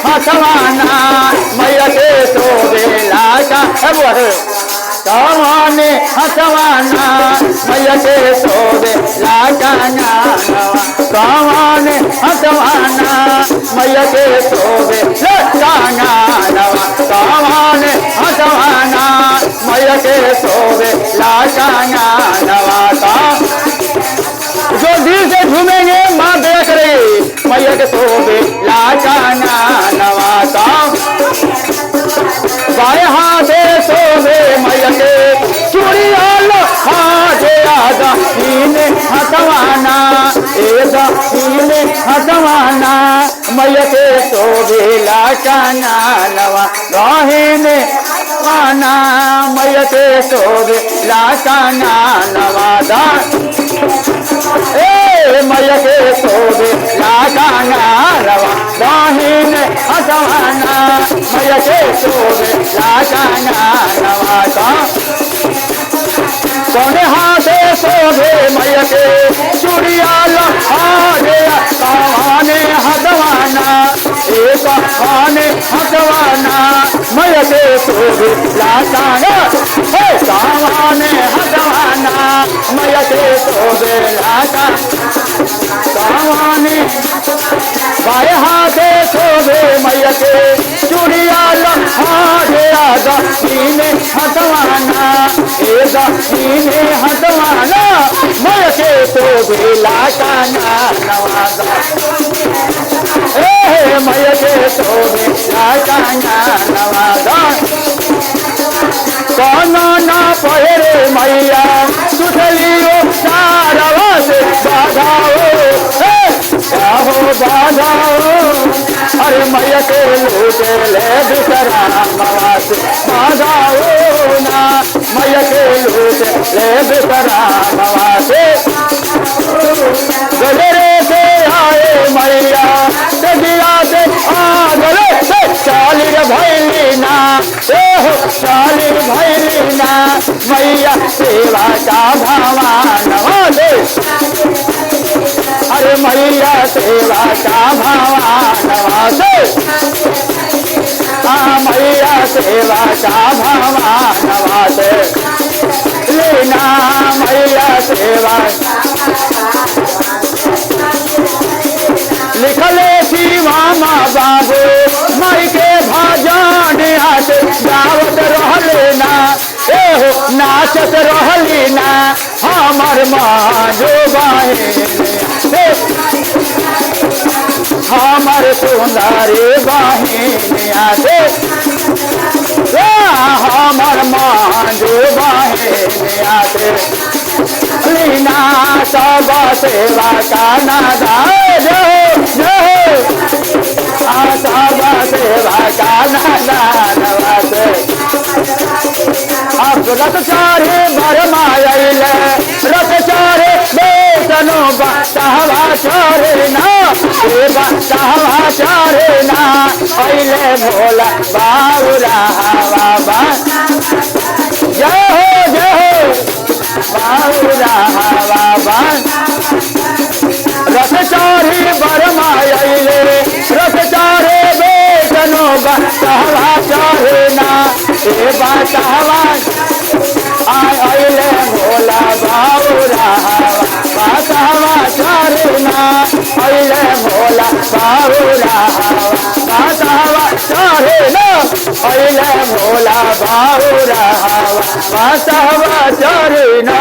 हसवाना मैया के शोभेला कौने हसवाना मैया के शोभेला कौने हसवाना मैया के शोभेला कौने हसवाना मैया के शोभेला जो दिल से झूमेंगे माँ दया करेगी मैया के शोभेला नवाता बाएं हाथे शोभे मैया के चूड़िया हाथे आजा हीने हसवाना हीने हसवाना मैया के शोभेला नवा गाहिने वाना मैया के शोभेला नवादा मैया के शोभेला रवा गाहिन हसवाना मैया के शोभेला नवाता कौने हाथे शोभे मैया के चूड़िया कौने हसवाना कौने हसवाना मैया के शोभेला कौने हसवाना मैया के शोभेला कौने बाएं हाथे शोभे मैया के चूड़िया हाथे आजा हीने हसवाना हीने हसवाना मैया के शोभेला नवादा मैया के शोभेला नवादा कौनो ना पहरे मैया सुथलियो सारवा से बाधाओ बाधाओ अरे मैया के लूटे ले बिसरा मवा से बाधाओ ना मैया के लूटे ले बिसरा मवा से गलेरे से आए मैया सजिया से आगले से चालीर भैलीना चालीर भैलीना मैया सेवा का भावानवा दे अरे मैया सेवा का भावानवा से मैया सेवा का भावानवा से लेना मैया सेवा लिखले शिवा माँ बाबू माई के भाजन हाथ गावत रहले ना नाचत रहली ना हमर माँ जो हमर सुंदरी बहिनिया से हमर माँ जो बहिनिया से लीना सब सेवा का नादा सब सेवा का नादा नवासे अब रथ चारे बरमायल रथ चारे बेसनो बहवा चारे ना बहवा चारे ना पहले भोला बाबूरा बाबा जय हो बाबूरा बाबा रथ चारे बरमायल रथ चारे बेसनो बहवा चारे ना बाबा आइले भोला बाबूरा बाबा चारना आइले भोला बाबूरा बाबा चारना आइले भोला बाबूरा बाबा चारना।